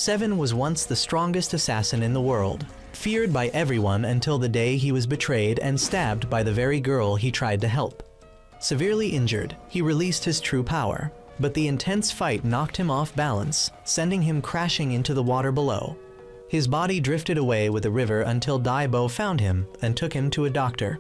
7 was once the strongest assassin in the world, feared by everyone until the day he was betrayed and stabbed by the very girl he tried to help. Severely injured, he released his true power, but the intense fight knocked him off balance, sending him crashing into the water below. His body drifted away with the river until Daibo found him and took him to a doctor.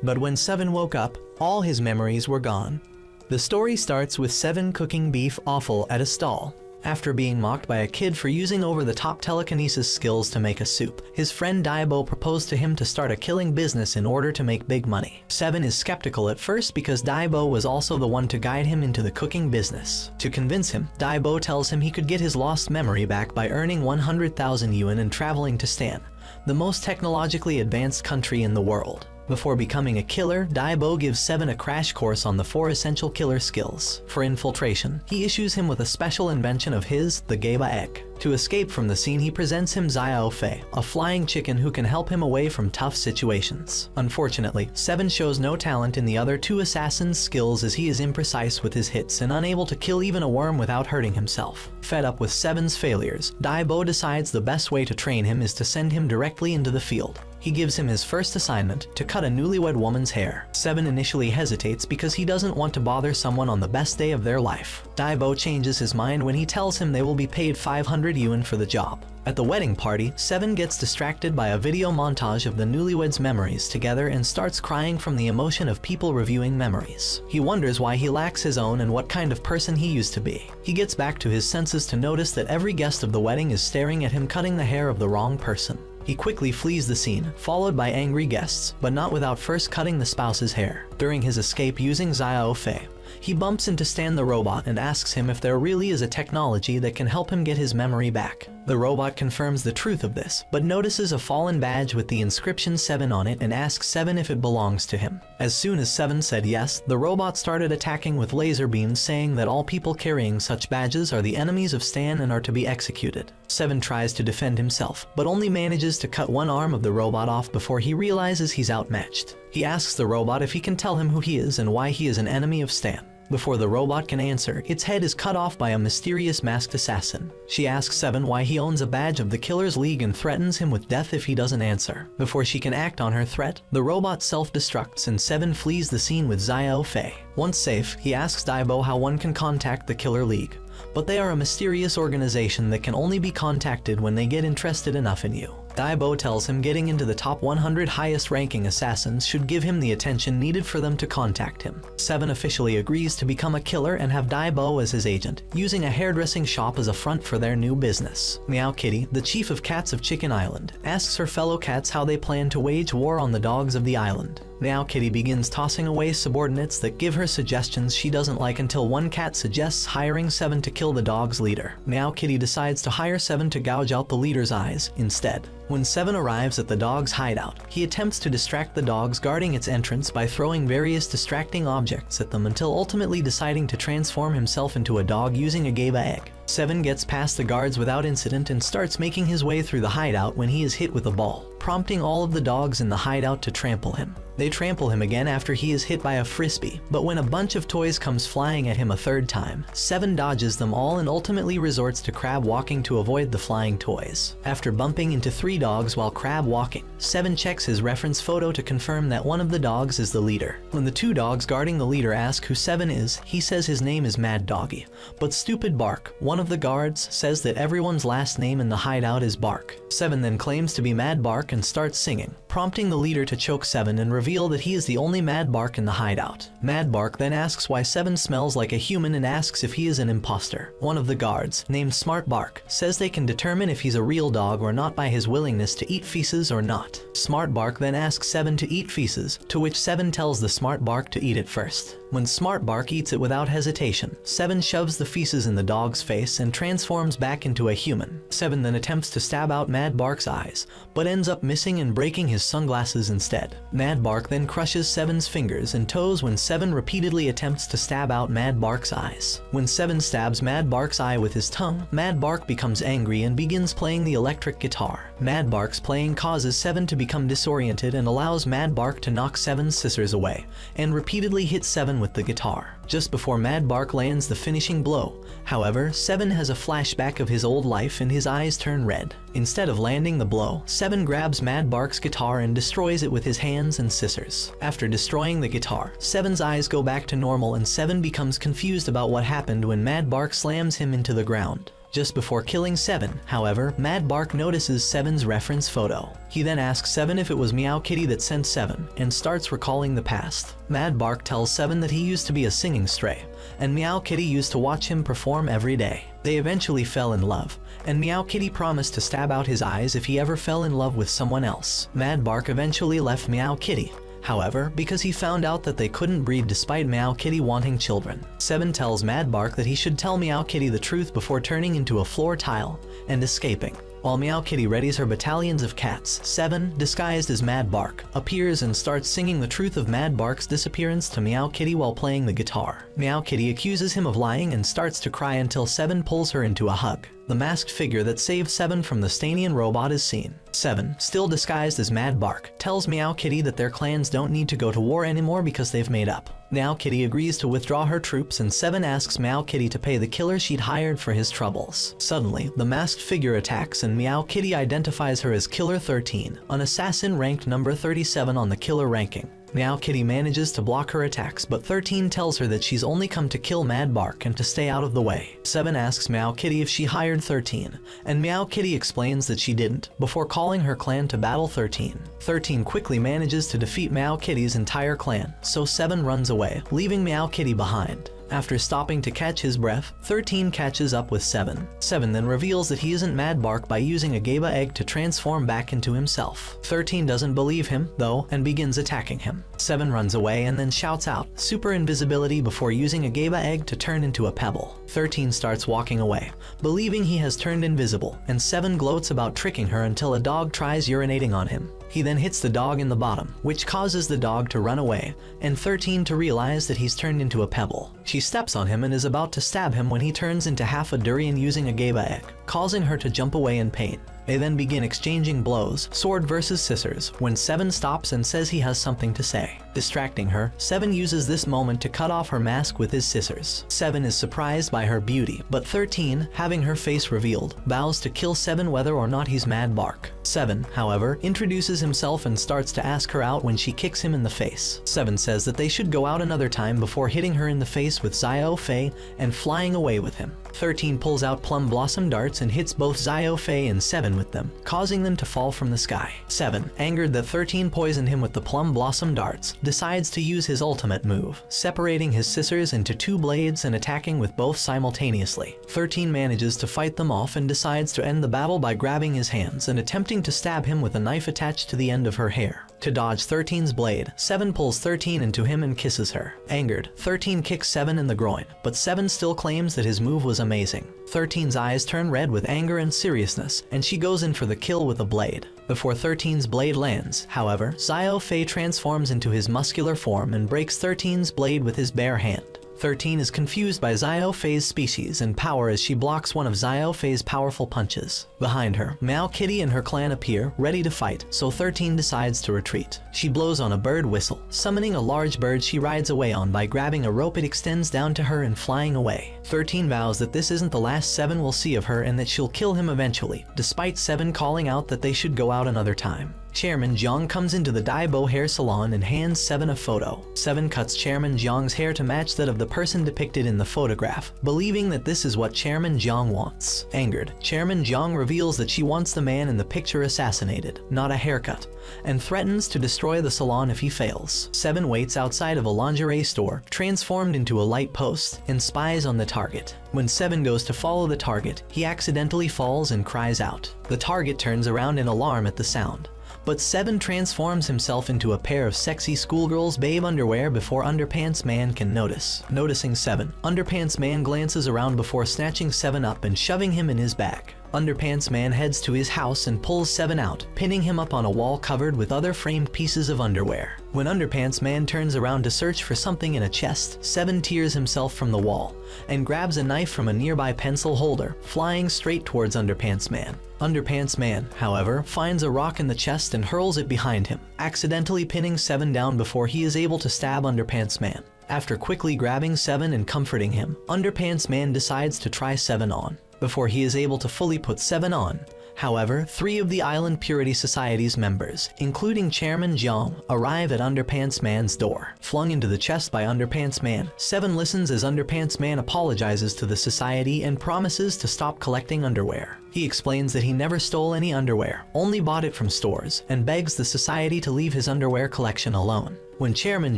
But when 7 woke up, all his memories were gone. The story starts with 7 cooking beef offal at a stall. After being mocked by a kid for using over-the-top telekinesis skills to make a soup, his friend Daibo proposed to him to start a killing business in order to make big money. 7 is skeptical at first because Daibo was also the one to guide him into the cooking business. To convince him, Daibo tells him he could get his lost memory back by earning 100,000 yuan and traveling to Stan, the most technologically advanced country in the world. Before becoming a killer, Daibo gives 7 a crash course on the 4 essential killer skills. For infiltration, he issues him with a special invention of his, the Gaba egg. To escape from the scene, he presents him Xiao Fei, a flying chicken who can help him away from tough situations. Unfortunately, 7 shows no talent in the other 2 assassins' skills as he is imprecise with his hits and unable to kill even a worm without hurting himself. Fed up with 7's failures, Daibo decides the best way to train him is to send him directly into the field. He gives him his first assignment, to cut a newlywed woman's hair. 7 initially hesitates because he doesn't want to bother someone on the best day of their life. Daibo changes his mind when he tells him they will be paid 500 yuan for the job. At the wedding party, 7 gets distracted by a video montage of the newlyweds' memories together and starts crying from the emotion of people reviewing memories. He wonders why he lacks his own and what kind of person he used to be. He gets back to his senses to notice that every guest of the wedding is staring at him cutting the hair of the wrong person. He quickly flees the scene, followed by angry guests, but not without first cutting the spouse's hair. During his escape using Xiao Fei, he bumps into Stan the robot and asks him if there really is a technology that can help him get his memory back. The robot confirms the truth of this, but notices a fallen badge with the inscription 7 on it and asks 7 if it belongs to him. As soon as 7 said yes, the robot started attacking with laser beams, saying that all people carrying such badges are the enemies of Stan and are to be executed. 7 tries to defend himself, but only manages to cut one arm of the robot off before he realizes he's outmatched. He asks the robot if he can tell him who he is and why he is an enemy of Stan. Before the robot can answer, its head is cut off by a mysterious masked assassin. She asks 7 why he owns a badge of the Killers League and threatens him with death if he doesn't answer. Before she can act on her threat, the robot self-destructs and 7 flees the scene with Xiao Fei. Once safe, he asks Daibo how one can contact the Killer League, but they are a mysterious organization that can only be contacted when they get interested enough in you. Daibo tells him getting into the top 100 highest ranking assassins should give him the attention needed for them to contact him. 7 officially agrees to become a killer and have Daibo as his agent, using a hairdressing shop as a front for their new business. Meow Kitty, the chief of cats of Chicken Island, asks her fellow cats how they plan to wage war on the dogs of the island. Meow Kitty begins tossing away subordinates that give her suggestions she doesn't like until one cat suggests hiring 7 to kill the dog's leader. Meow Kitty decides to hire 7 to gouge out the leader's eyes instead. When 7 arrives at the dog's hideout, he attempts to distract the dogs guarding its entrance by throwing various distracting objects at them until ultimately deciding to transform himself into a dog using a Gaba egg. 7 gets past the guards without incident and starts making his way through the hideout when he is hit with a ball, prompting all of the dogs in the hideout to trample him. They trample him again after he is hit by a frisbee, but when a bunch of toys comes flying at him a third time, 7 dodges them all and ultimately resorts to crab walking to avoid the flying toys. After bumping into 3 dogs while crab walking, 7 checks his reference photo to confirm that one of the dogs is the leader. When the 2 dogs guarding the leader ask who 7 is, he says his name is Mad Doggy, but Stupid Bark, one of the guards, says that everyone's last name in the hideout is Bark. 7 then claims to be Mad Bark and starts singing, prompting the leader to choke 7 and reveal that he is the only Mad Bark in the hideout. Mad Bark then asks why 7 smells like a human and asks if he is an imposter. One of the guards, named Smart Bark, says they can determine if he's a real dog or not by his willingness to eat feces or not. Smart Bark then asks 7 to eat feces, to which 7 tells the Smart Bark to eat it first. When Smart Bark eats it without hesitation, 7 shoves the feces in the dog's face and transforms back into a human. 7 then attempts to stab out Mad Bark's eyes, but ends up missing and breaking his sunglasses instead. Mad Bark then crushes Seven's fingers and toes when Seven repeatedly attempts to stab out Mad Bark's eyes. When Seven stabs Mad Bark's eye with his tongue, Mad Bark becomes angry and begins playing the electric guitar. Mad Bark's playing causes Seven to become disoriented and allows Mad Bark to knock Seven's scissors away, and repeatedly hit Seven with the guitar. Just before Mad Bark lands the finishing blow, however, Seven has a flashback of his old life and his eyes turn red. Instead of landing the blow, Seven grabs Mad Bark's guitar and destroys it with his hands and scissors. After destroying the guitar, Seven's eyes go back to normal and Seven becomes confused about what happened when Mad Bark slams him into the ground. Just before killing Seven, however, Mad Bark notices Seven's reference photo. He then asks Seven if it was Meow Kitty that sent Seven, and starts recalling the past. Mad Bark tells Seven that he used to be a singing stray, and Meow Kitty used to watch him perform every day. They eventually fell in love, and Meow Kitty promised to stab out his eyes if he ever fell in love with someone else. Mad Bark eventually left Meow Kitty, however, because he found out that they couldn't breed despite Meow Kitty wanting children. Seven tells Mad Bark that he should tell Meow Kitty the truth before turning into a floor tile and escaping. While Meow Kitty readies her battalions of cats, Seven, disguised as Mad Bark, appears and starts singing the truth of Mad Bark's disappearance to Meow Kitty while playing the guitar. Meow Kitty accuses him of lying and starts to cry until Seven pulls her into a hug. The masked figure that saved Seven from the Stanian robot is seen. Seven, still disguised as Mad Bark, tells Meow Kitty that their clans don't need to go to war anymore because they've made up. Meow Kitty agrees to withdraw her troops and Seven asks Meow Kitty to pay the killer she'd hired for his troubles. Suddenly, the masked figure attacks and Meow Kitty identifies her as Killer 13, an assassin ranked number 37 on the killer ranking. Meow Kitty manages to block her attacks, but 13 tells her that she's only come to kill Mad Bark and to stay out of the way. 7 asks Meow Kitty if she hired 13, and Meow Kitty explains that she didn't, before calling her clan to battle 13. 13 quickly manages to defeat Meow Kitty's entire clan, so 7 runs away, leaving Meow Kitty behind. After stopping to catch his breath, 13 catches up with 7. 7 then reveals that he isn't Mad Bark by using a Gaba egg to transform back into himself. 13 doesn't believe him, though, and begins attacking him. 7 runs away and then shouts out super invisibility before using a Gaba egg to turn into a pebble. 13 starts walking away, believing he has turned invisible, and 7 gloats about tricking her until a dog tries urinating on him. He then hits the dog in the bottom, which causes the dog to run away, and 13 to realize that he's turned into a pebble. She steps on him and is about to stab him when he turns into half a durian using a Gaba egg, causing her to jump away in pain. They then begin exchanging blows, sword versus scissors, when 7 stops and says he has something to say. Distracting her, 7 uses this moment to cut off her mask with his scissors. 7 is surprised by her beauty, but 13, having her face revealed, vows to kill 7 whether or not he's Mad Bark. 7, however, introduces himself and starts to ask her out when she kicks him in the face. 7 says that they should go out another time before hitting her in the face with Zio Fei and flying away with him. 13 pulls out Plum Blossom darts and hits both Zio Fei and 7 with them, causing them to fall from the sky. 7, angered that 13 poisoned him with the Plum Blossom darts, decides to use his ultimate move, separating his scissors into 2 blades and attacking with both simultaneously. 13 manages to fight them off and decides to end the battle by grabbing his hands and attempting to stab him with a knife attached to the end of her hair. To dodge 13's blade, 7 pulls 13 into him and kisses her. Angered, 13 kicks 7 in the groin, but 7 still claims that his move was amazing. 13's eyes turn red with anger and seriousness, and she goes in for the kill with a blade. Before 13's blade lands, however, Zio Fei transforms into his muscular form and breaks 13's blade with his bare hand. 13 is confused by Zio Fei's species and power as she blocks one of Zio Fei's powerful punches. Behind her, Meow Kitty and her clan appear, ready to fight, so 13 decides to retreat. She blows on a bird whistle, summoning a large bird she rides away on by grabbing a rope it extends down to her and flying away. 13 vows that this isn't the last 7 will see of her and that she'll kill him eventually, despite 7 calling out that they should go out another time. Chairman Jiang comes into the Daibo hair salon and hands 7 a photo. 7 cuts Chairman Jiang's hair to match that of the person depicted in the photograph, believing that this is what Chairman Jiang wants. Angered, Chairman Jiang reveals that she wants the man in the picture assassinated, not a haircut, and threatens to destroy the salon if he fails. 7 waits outside of a lingerie store, transformed into a light post, and spies on the target. When 7 goes to follow the target, he accidentally falls and cries out. The target turns around in alarm at the sound, but 7 transforms himself into a pair of sexy schoolgirl's babe underwear before Underpants Man can notice. Noticing 7, Underpants Man glances around before snatching 7 up and shoving him in his bag. Underpants Man heads to his house and pulls Seven out, pinning him up on a wall covered with other framed pieces of underwear. When Underpants Man turns around to search for something in a chest, Seven tears himself from the wall and grabs a knife from a nearby pencil holder, flying straight towards Underpants Man. Underpants Man, however, finds a rock in the chest and hurls it behind him, accidentally pinning Seven down before he is able to stab Underpants Man. After quickly grabbing Seven and comforting him, Underpants Man decides to try Seven on. Before he is able to fully put Seven on, however, 3 of the Island Purity Society's members, including Chairman Jiang, arrive at Underpants Man's door. Flung into the chest by Underpants Man, Seven listens as Underpants Man apologizes to the society and promises to stop collecting underwear. He explains that he never stole any underwear, only bought it from stores, and begs the society to leave his underwear collection alone. When Chairman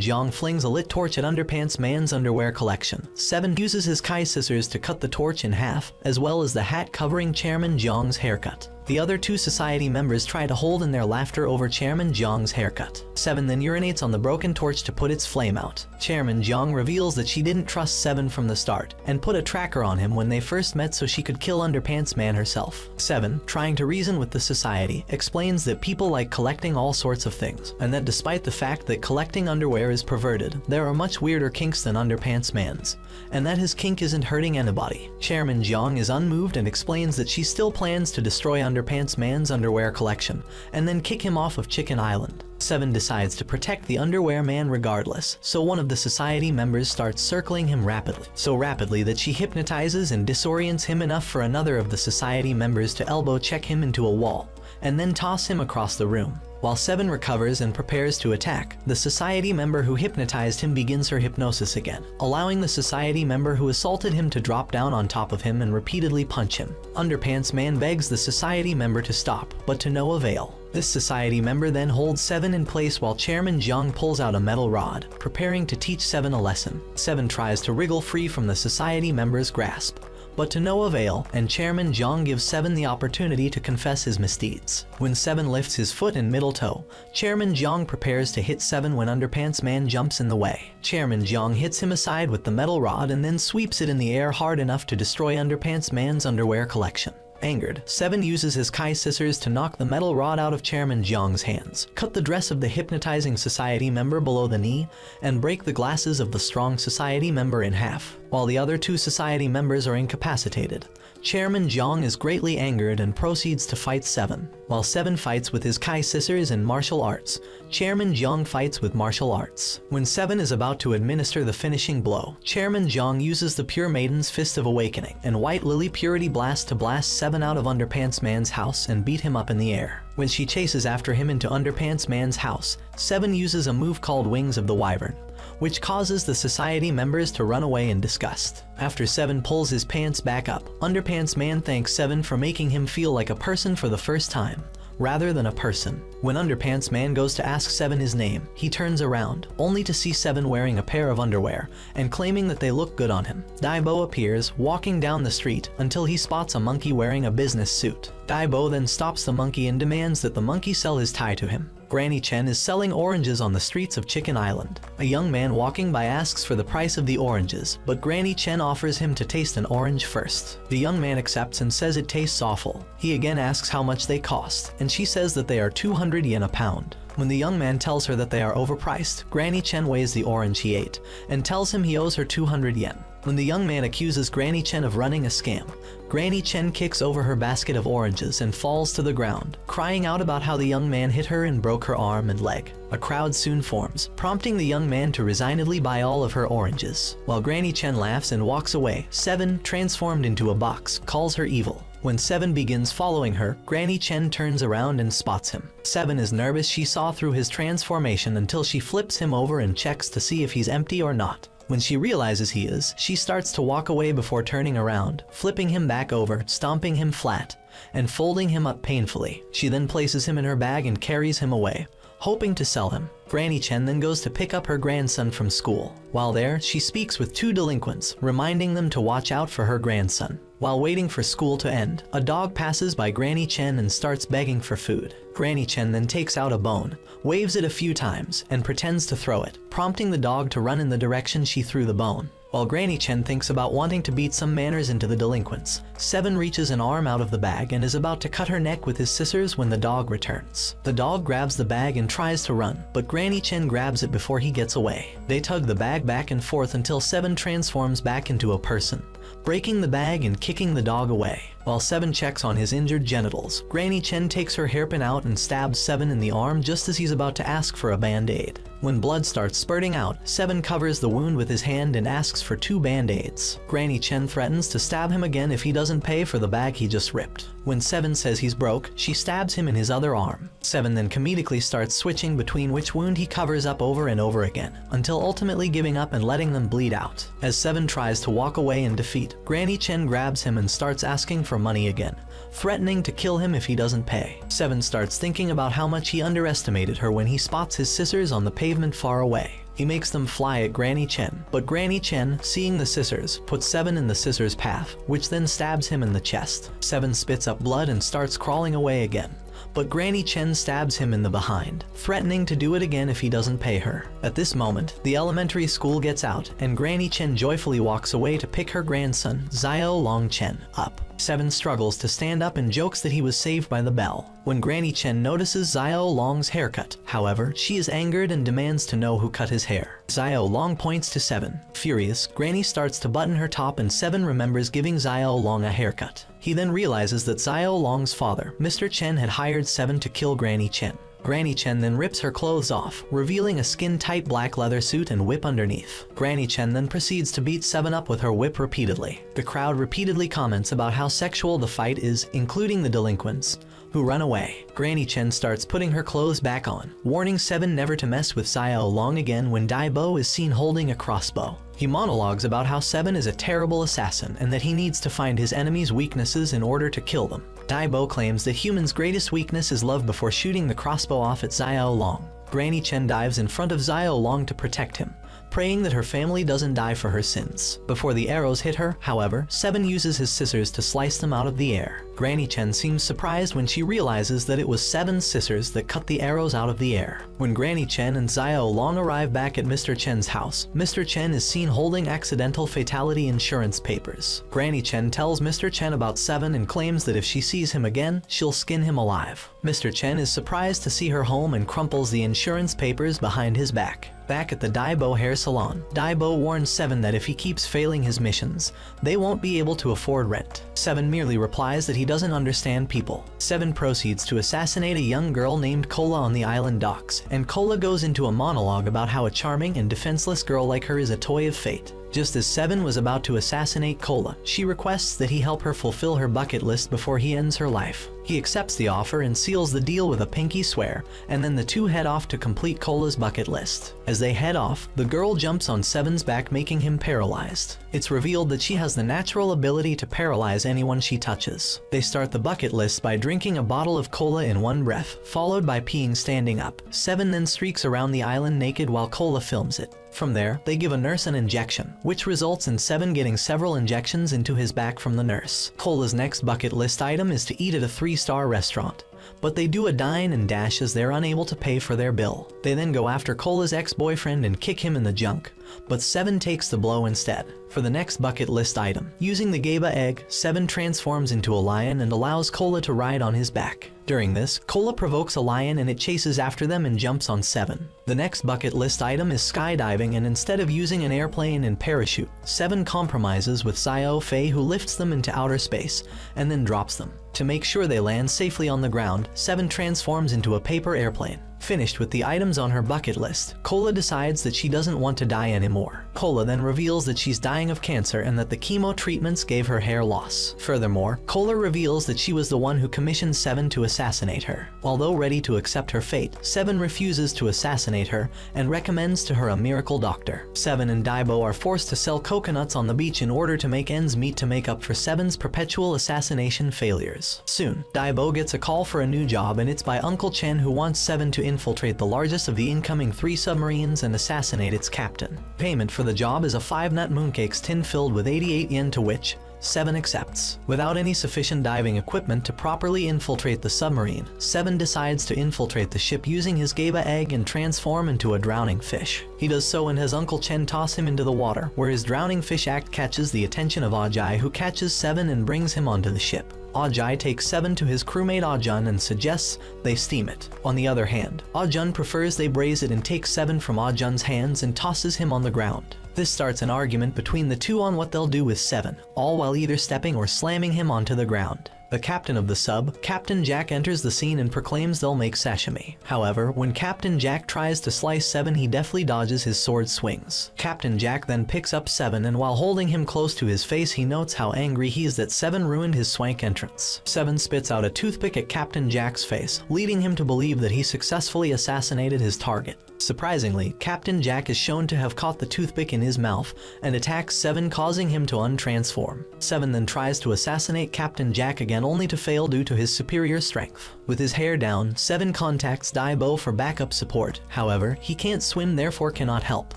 Jiang flings a lit torch at Underpants Man's underwear collection, Seven uses his Kai scissors to cut the torch in half, as well as the hat covering Chairman Jiang's haircut. The other 2 society members try to hold in their laughter over Chairman Jiang's haircut. Seven then urinates on the broken torch to put its flame out. Chairman Jiang reveals that she didn't trust Seven from the start, and put a tracker on him when they first met so she could kill Underpants Man herself. Seven, trying to reason with the society, explains that people like collecting all sorts of things, and that despite the fact that collecting underwear is perverted, there are much weirder kinks than Underpants Man's, and that his kink isn't hurting anybody. Chairman Jiang is unmoved and explains that she still plans to destroy Underpants Man's underwear collection, and then kick him off of Chicken Island. Seven decides to protect the Underwear Man regardless, so one of the society members starts circling him rapidly. So rapidly that she hypnotizes and disorients him enough for another of the society members to elbow check him into a wall, and then toss him across the room. While Seven recovers and prepares to attack, the society member who hypnotized him begins her hypnosis again, allowing the society member who assaulted him to drop down on top of him and repeatedly punch him. Underpants Man begs the society member to stop, but to no avail. This society member then holds Seven in place while Chairman Jiang pulls out a metal rod, preparing to teach Seven a lesson. Seven tries to wriggle free from the society member's grasp, but to no avail, and Chairman Jiang gives Seven the opportunity to confess his misdeeds. When Seven lifts his foot and middle toe, Chairman Jiang prepares to hit Seven when Underpants Man jumps in the way. Chairman Jiang hits him aside with the metal rod and then sweeps it in the air hard enough to destroy Underpants Man's underwear collection. Angered, Seven uses his Kai scissors to knock the metal rod out of Chairman Jiang's hands, cut the dress of the hypnotizing society member below the knee, and break the glasses of the strong society member in half. While the other 2 society members are incapacitated, Chairman Jiang is greatly angered and proceeds to fight Seven. While Seven fights with his Kai scissors and martial arts, Chairman Jiang fights with martial arts. When Seven is about to administer the finishing blow, Chairman Jiang uses the Pure Maiden's Fist of Awakening and White Lily Purity Blast to blast Seven out of Underpants Man's house and beat him up in the air. When she chases after him into Underpants Man's house, Seven uses a move called Wings of the Wyvern, which causes the society members to run away in disgust. After Seven pulls his pants back up, Underpants Man thanks Seven for making him feel like a person for the first time, rather than a person. When Underpants Man goes to ask Seven his name, he turns around, only to see Seven wearing a pair of underwear, and claiming that they look good on him. Daibo appears, walking down the street, until he spots a monkey wearing a business suit. Daibo then stops the monkey and demands that the monkey sell his tie to him. Granny Chen is selling oranges on the streets of Chicken Island. A young man walking by asks for the price of the oranges, but Granny Chen offers him to taste an orange first. The young man accepts and says it tastes awful. He again asks how much they cost, and she says that they are 200 yen a pound. When the young man tells her that they are overpriced, Granny Chen weighs the orange he ate, and tells him he owes her 200 yen. When the young man accuses Granny Chen of running a scam, Granny Chen kicks over her basket of oranges and falls to the ground, crying out about how the young man hit her and broke her arm and leg. A crowd soon forms, prompting the young man to resignedly buy all of her oranges. While Granny Chen laughs and walks away, Seven, transformed into a box, calls her evil. When Seven begins following her, Granny Chen turns around and spots him. Seven is nervous she saw through his transformation until she flips him over and checks to see if he's empty or not. When she realizes he is, she starts to walk away before turning around, flipping him back over, stomping him flat, and folding him up painfully. She then places him in her bag and carries him away, hoping to sell him. Granny Chen then goes to pick up her grandson from school. While there, she speaks with 2 delinquents, reminding them to watch out for her grandson. While waiting for school to end, a dog passes by Granny Chen and starts begging for food. Granny Chen then takes out a bone, waves it a few times, and pretends to throw it, prompting the dog to run in the direction she threw the bone. While Granny Chen thinks about wanting to beat some manners into the delinquents, Seven reaches an arm out of the bag and is about to cut her neck with his scissors when the dog returns. The dog grabs the bag and tries to run, but Granny Chen grabs it before he gets away. They tug the bag back and forth until Seven transforms back into a person, breaking the bag and kicking the dog away. While Seven checks on his injured genitals, Granny Chen takes her hairpin out and stabs Seven in the arm just as he's about to ask for a band-aid. When blood starts spurting out, Seven covers the wound with his hand and asks for 2 band-aids. Granny Chen threatens to stab him again if he doesn't pay for the bag he just ripped. When Seven says he's broke, she stabs him in his other arm. Seven then comedically starts switching between which wound he covers up over and over again, until ultimately giving up and letting them bleed out. As Seven tries to walk away in defeat, Granny Chen grabs him and starts asking for money again, threatening to kill him if he doesn't pay. Seven starts thinking about how much he underestimated her when he spots his scissors on the pavement far away. He makes them fly at Granny Chen, but Granny Chen, seeing the scissors, puts Seven in the scissors path, which then stabs him in the chest. Seven spits up blood and starts crawling away again, but Granny Chen stabs him in the behind, threatening to do it again if he doesn't pay her. At this moment, the elementary school gets out, and Granny Chen joyfully walks away to pick her grandson, Xiao Long Chen, up. Seven struggles to stand up and jokes that he was saved by the bell. When Granny Chen notices Xiao Long's haircut, however, she is angered and demands to know who cut his hair. Xiao Long points to Seven. Furious, Granny starts to button her top and Seven remembers giving Xiao Long a haircut. He then realizes that Xiao Long's father, Mr. Chen, had hired Seven to kill Granny Chen. Granny Chen then rips her clothes off, revealing a skin-tight black leather suit and whip underneath. Granny Chen then proceeds to beat Seven up with her whip repeatedly. The crowd repeatedly comments about how sexual the fight is, including the delinquents, who run away. Granny Chen starts putting her clothes back on, warning Seven never to mess with Xiao Long again when Dai Bo is seen holding a crossbow. He monologues about how Seven is a terrible assassin and that he needs to find his enemies' weaknesses in order to kill them. Dai Bo claims that humans' greatest weakness is love before shooting the crossbow off at Xiao Long. Granny Chen dives in front of Xiao Long to protect him, praying that her family doesn't die for her sins. Before the arrows hit her, however, Seven uses his scissors to slice them out of the air. Granny Chen seems surprised when she realizes that it was Seven's scissors that cut the arrows out of the air. When Granny Chen and Xiao Long arrive back at Mr. Chen's house, Mr. Chen is seen holding accidental fatality insurance papers. Granny Chen tells Mr. Chen about Seven and claims that if she sees him again, she'll skin him alive. Mr. Chen is surprised to see her home and crumples the insurance papers behind his back. Back at the Dai Bo hair salon, Dai Bo warns Seven that if he keeps failing his missions, they won't be able to afford rent. Seven merely replies that he doesn't understand people. Seven proceeds to assassinate a young girl named Cola on the island docks, and Cola goes into a monologue about how a charming and defenseless girl like her is a toy of fate. Just as Seven was about to assassinate Cola, she requests that he help her fulfill her bucket list before he ends her life. He accepts the offer and seals the deal with a pinky swear, and then the two head off to complete Cola's bucket list. As they head off, the girl jumps on Seven's back, making him paralyzed. It's revealed that she has the natural ability to paralyze anyone she touches. They start the bucket list by drinking a bottle of Cola in one breath, followed by peeing standing up. Seven then streaks around the island naked while Cola films it. From there, they give a nurse an injection, which results in Seven getting several injections into his back from the nurse. Cola's next bucket list item is to eat at a 3-star restaurant, but they do a dine and dash as they're unable to pay for their bill. They then go after Cola's ex-boyfriend and kick him in the junk, but Seven takes the blow instead. For the next bucket list item, using the Gaba egg, Seven transforms into a lion and allows Cola to ride on his back. During this, Cola provokes a lion and it chases after them and jumps on Seven. The next bucket list item is skydiving, and instead of using an airplane and parachute, Seven compromises with Xiao Fei, who lifts them into outer space and then drops them. To make sure they land safely on the ground, Seven transforms into a paper airplane. Finished with the items on her bucket list, Cola decides that she doesn't want to die anymore. Cola then reveals that she's dying of cancer and that the chemo treatments gave her hair loss. Furthermore, Cola reveals that she was the one who commissioned Seven to assassinate her. Although ready to accept her fate, Seven refuses to assassinate her and recommends to her a miracle doctor. Seven and Dai Bo are forced to sell coconuts on the beach in order to make ends meet to make up for Seven's perpetual assassination failures. Soon, Dai Bo gets a call for a new job, and it's by Uncle Chen, who wants Seven to infiltrate the largest of the incoming 3 submarines and assassinate its captain. Payment for the job is a 5-nut mooncakes tin filled with 88 yen, to which 7 accepts. Without any sufficient diving equipment to properly infiltrate the submarine, 7 decides to infiltrate the ship using his Gaba egg and transform into a drowning fish. He does so and has Uncle Chen toss him into the water, where his drowning fish act catches the attention of Ajay, who catches 7 and brings him onto the ship. Ajay takes 7 to his crewmate Ajun and suggests they steam it. On the other hand, Ajun prefers they braise it and takes 7 from Ajun's hands and tosses him on the ground. This starts an argument between the two on what they'll do with 7, all while either stepping or slamming him onto the ground. The captain of the sub, Captain Jack, enters the scene and proclaims they'll make sashimi. However, when Captain Jack tries to slice 7, he deftly dodges his sword swings. Captain Jack then picks up 7, and while holding him close to his face, he notes how angry he is that 7 ruined his swank entrance. 7 spits out a toothpick at Captain Jack's face, leading him to believe that he successfully assassinated his target. Surprisingly, Captain Jack is shown to have caught the toothpick in his mouth and attacks 7, causing him to untransform. 7 then tries to assassinate Captain Jack again, only to fail due to his superior strength. With his hair down, 7 contacts Daibo for backup support. However, he can't swim, therefore cannot help.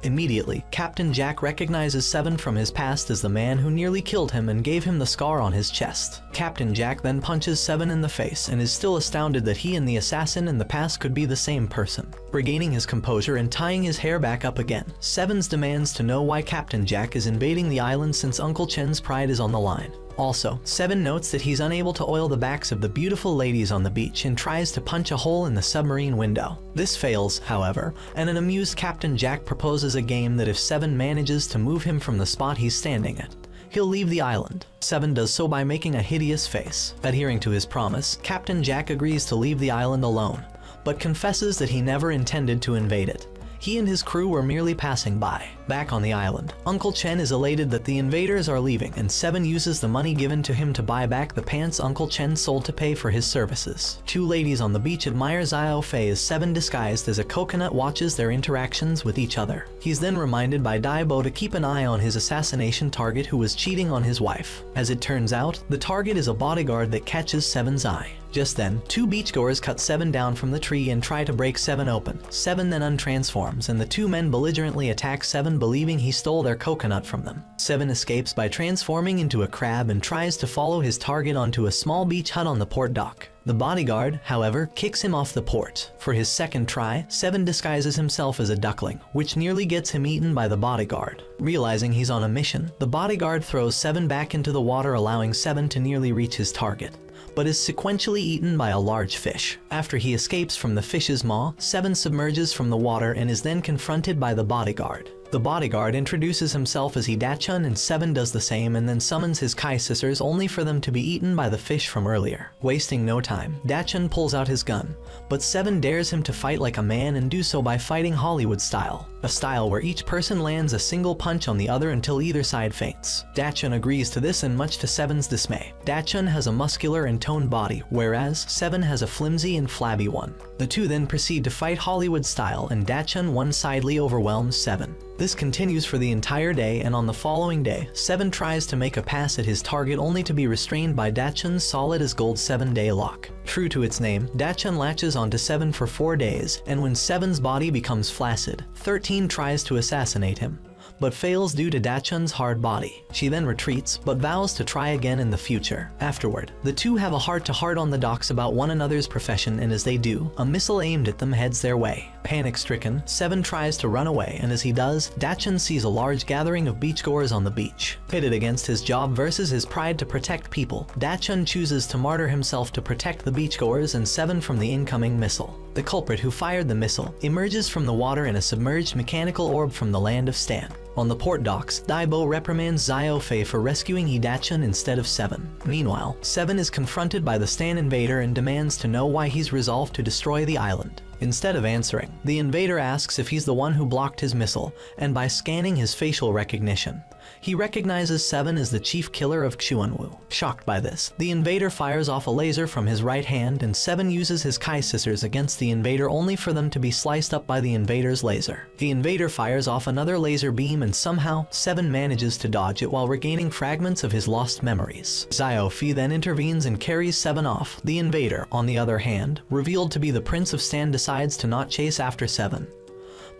Immediately, Captain Jack recognizes 7 from his past as the man who nearly killed him and gave him the scar on his chest. Captain Jack then punches 7 in the face and is still astounded that he and the assassin in the past could be the same person. Regaining his composure and tying his hair back up again, 7 demands to know why Captain Jack is invading the island since Uncle Chen's pride is on the line. Also, 7 notes that he's unable to oil the backs of the beautiful ladies on the beach and tries to punch a hole in the submarine window. This fails, however, and an amused Captain Jack proposes a game that if 7 manages to move him from the spot he's standing at, he'll leave the island. 7 does so by making a hideous face. Adhering to his promise, Captain Jack agrees to leave the island alone, but confesses that he never intended to invade it. He and his crew were merely passing by. Back on the island, Uncle Chen is elated that the invaders are leaving, and 7 uses the money given to him to buy back the pants Uncle Chen sold to pay for his services. 2 ladies on the beach admire Xiao Fei as 7, disguised as a coconut, watches their interactions with each other. He's then reminded by Daibo to keep an eye on his assassination target, who was cheating on his wife. As it turns out, the target is a bodyguard that catches 7's eye. Just then, 2 beachgoers cut 7 down from the tree and try to break 7 open. 7 then untransforms, and the 2 men belligerently attack 7, believing he stole their coconut from them. 7 escapes by transforming into a crab and tries to follow his target onto a small beach hut on the port dock. The bodyguard, however, kicks him off the port. For his second try, 7 disguises himself as a duckling, which nearly gets him eaten by the bodyguard. Realizing he's on a mission, the bodyguard throws 7 back into the water, allowing 7 to nearly reach his target, but is sequentially eaten by a large fish. After he escapes from the fish's maw, 7 submerges from the water and is then confronted by the bodyguard. The bodyguard introduces himself as Hidachun, and 7 does the same and then summons his Kai sisters, only for them to be eaten by the fish from earlier. Wasting no time, Dachun pulls out his gun, but 7 dares him to fight like a man and do so by fighting Hollywood style, a style where each person lands a single punch on the other until either side faints. Dachun agrees to this, and much to 7's dismay, Dachun has a muscular and toned body, whereas 7 has a flimsy and flabby one. The 2 then proceed to fight Hollywood style, and Dachun one-sidedly overwhelms 7. This continues for the entire day, and on the following day, 7 tries to make a pass at his target, only to be restrained by Dachun's solid as gold 7-day lock. True to its name, Dachun latches onto 7 for 4 days, and when 7's body becomes flaccid, 13 tries to assassinate him, but fails due to Dachun's hard body. She then retreats, but vows to try again in the future. Afterward, the 2 have a heart-to-heart on the docks about one another's profession, and as they do, a missile aimed at them heads their way. Panic-stricken, 7 tries to run away, and as he does, Dachun sees a large gathering of beachgoers on the beach. Pitted against his job versus his pride to protect people, Dachun chooses to martyr himself to protect the beachgoers and 7 from the incoming missile. The culprit who fired the missile emerges from the water in a submerged mechanical orb from the land of Stan. On the port docks, Daibo reprimands Xiao Fei for rescuing Hidachun instead of 7. Meanwhile, 7 is confronted by the Stan invader and demands to know why he's resolved to destroy the island. Instead of answering, the invader asks if he's the one who blocked his missile, and by scanning his facial recognition, he recognizes 7 as the chief killer of Xuanwu. Shocked by this, the invader fires off a laser from his right hand, and 7 uses his Kai scissors against the invader, only for them to be sliced up by the invader's laser. The invader fires off another laser beam, and somehow 7 manages to dodge it while regaining fragments of his lost memories. Xiao Fei then intervenes and carries 7 off. The invader, on the other hand, revealed to be the Prince of Stan, decides to not chase after 7,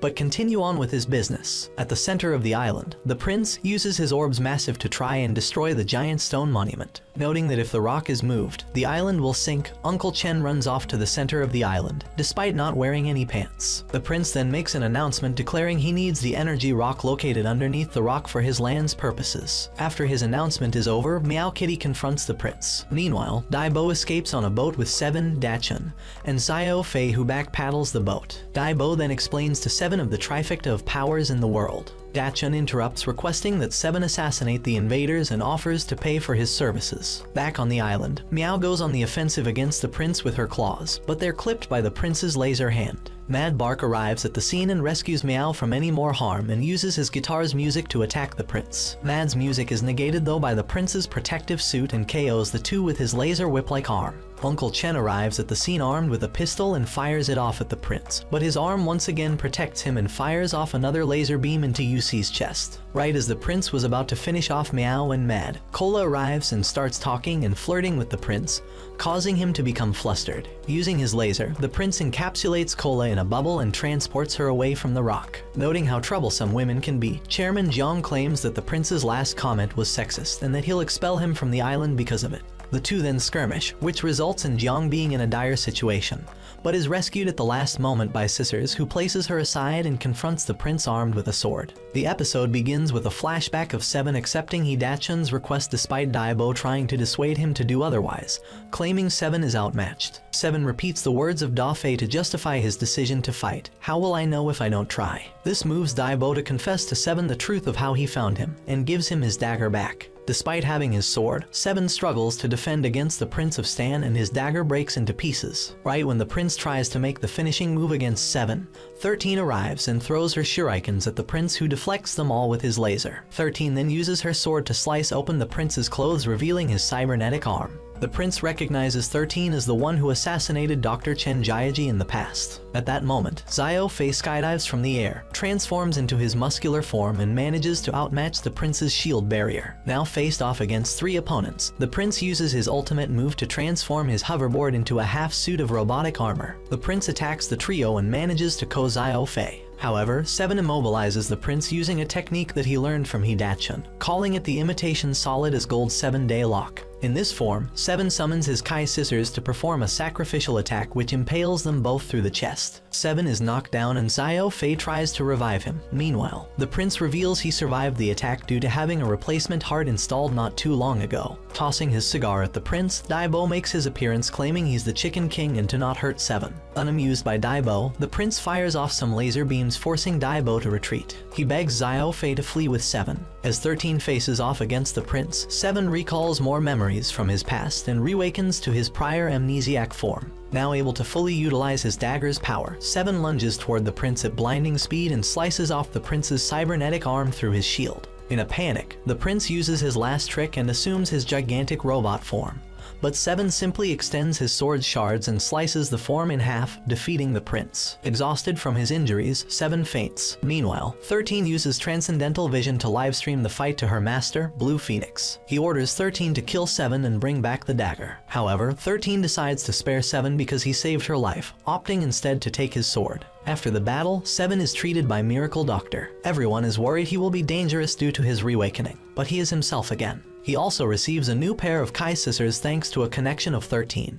but continue on with his business. At the center of the island, the prince uses his orbs massive to try and destroy the giant stone monument. Noting that if the rock is moved, the island will sink, Uncle Chen runs off to the center of the island, despite not wearing any pants. The prince then makes an announcement declaring he needs the energy rock located underneath the rock for his land's purposes. After his announcement is over, Meow Kitty confronts the prince. Meanwhile, Daibo escapes on a boat with Seven, Dachshund, and Xiao Fei, who back paddles the boat. Daibo then explains to Seven of the trifecta of powers in the world. Dachshund interrupts, requesting that Seven assassinate the invaders and offers to pay for his services. Back on the island, Meow goes on the offensive against the prince with her claws, but they're clipped by the prince's laser hand. Mad Bark arrives at the scene and rescues Meow from any more harm and uses his guitar's music to attack the prince. Mad's music is negated though by the prince's protective suit and KOs the two with his laser whip-like arm. Uncle Chen arrives at the scene armed with a pistol and fires it off at the prince, but his arm once again protects him and fires off another laser beam into Yusi's chest. Right as the prince was about to finish off Meow and Mad, Cola arrives and starts talking and flirting with the prince, causing him to become flustered. Using his laser, the prince encapsulates Cola in a bubble and transports her away from the rock. Noting how troublesome women can be, Chairman Jiang claims that the prince's last comment was sexist and that he'll expel him from the island because of it. The two then skirmish, which results in Jiang being in a dire situation, but is rescued at the last moment by Scissors, who places her aside and confronts the prince armed with a sword. The episode begins with a flashback of Seven accepting Dachshund's request despite Daibo trying to dissuade him to do otherwise, claiming Seven is outmatched. Seven repeats the words of Da Fei to justify his decision to fight. How will I know if I don't try? This moves Daibo to confess to Seven the truth of how he found him, and gives him his dagger back. Despite having his sword, Seven struggles to defend against the Prince of Stan and his dagger breaks into pieces. Right when the prince tries to make the finishing move against Seven, 13 arrives and throws her shurikens at the prince, who deflects them all with his laser. 13 then uses her sword to slice open the prince's clothes, revealing his cybernetic arm. The prince recognizes 13 as the one who assassinated Dr. Chen Jiaji in the past. At that moment, Xiao Fei skydives from the air, transforms into his muscular form and manages to outmatch the prince's shield barrier. Now faced off against 3 opponents, the prince uses his ultimate move to transform his hoverboard into a half suit of robotic armor. The prince attacks the trio and manages to KO Xiao Fei. However, Seven immobilizes the prince using a technique that he learned from Dachshund, calling it the imitation solid as gold 7-day lock. In this form, Seven summons his Kai Scissors to perform a sacrificial attack which impales them both through the chest. Seven is knocked down and Xiao Fei tries to revive him. Meanwhile, the prince reveals he survived the attack due to having a replacement heart installed not too long ago. Tossing his cigar at the prince, Daibo makes his appearance, claiming he's the Chicken King and to not hurt Seven. Unamused by Daibo, the prince fires off some laser beams, forcing Daibo to retreat. He begs Xiao Fei to flee with Seven. As 13 faces off against the prince, Seven recalls more memories from his past and reawakens to his prior amnesiac form. Now able to fully utilize his dagger's power, Seven lunges toward the prince at blinding speed and slices off the prince's cybernetic arm through his shield. In a panic, the prince uses his last trick and assumes his gigantic robot form. But Seven simply extends his sword's shards and slices the form in half, defeating the prince. Exhausted from his injuries, Seven faints. Meanwhile, 13 uses Transcendental Vision to livestream the fight to her master, Blue Phoenix. He orders 13 to kill Seven and bring back the dagger. However, 13 decides to spare Seven because he saved her life, opting instead to take his sword. After the battle, Seven is treated by Miracle Doctor. Everyone is worried he will be dangerous due to his reawakening, but he is himself again. He also receives a new pair of Kai Scissors thanks to a connection of 13.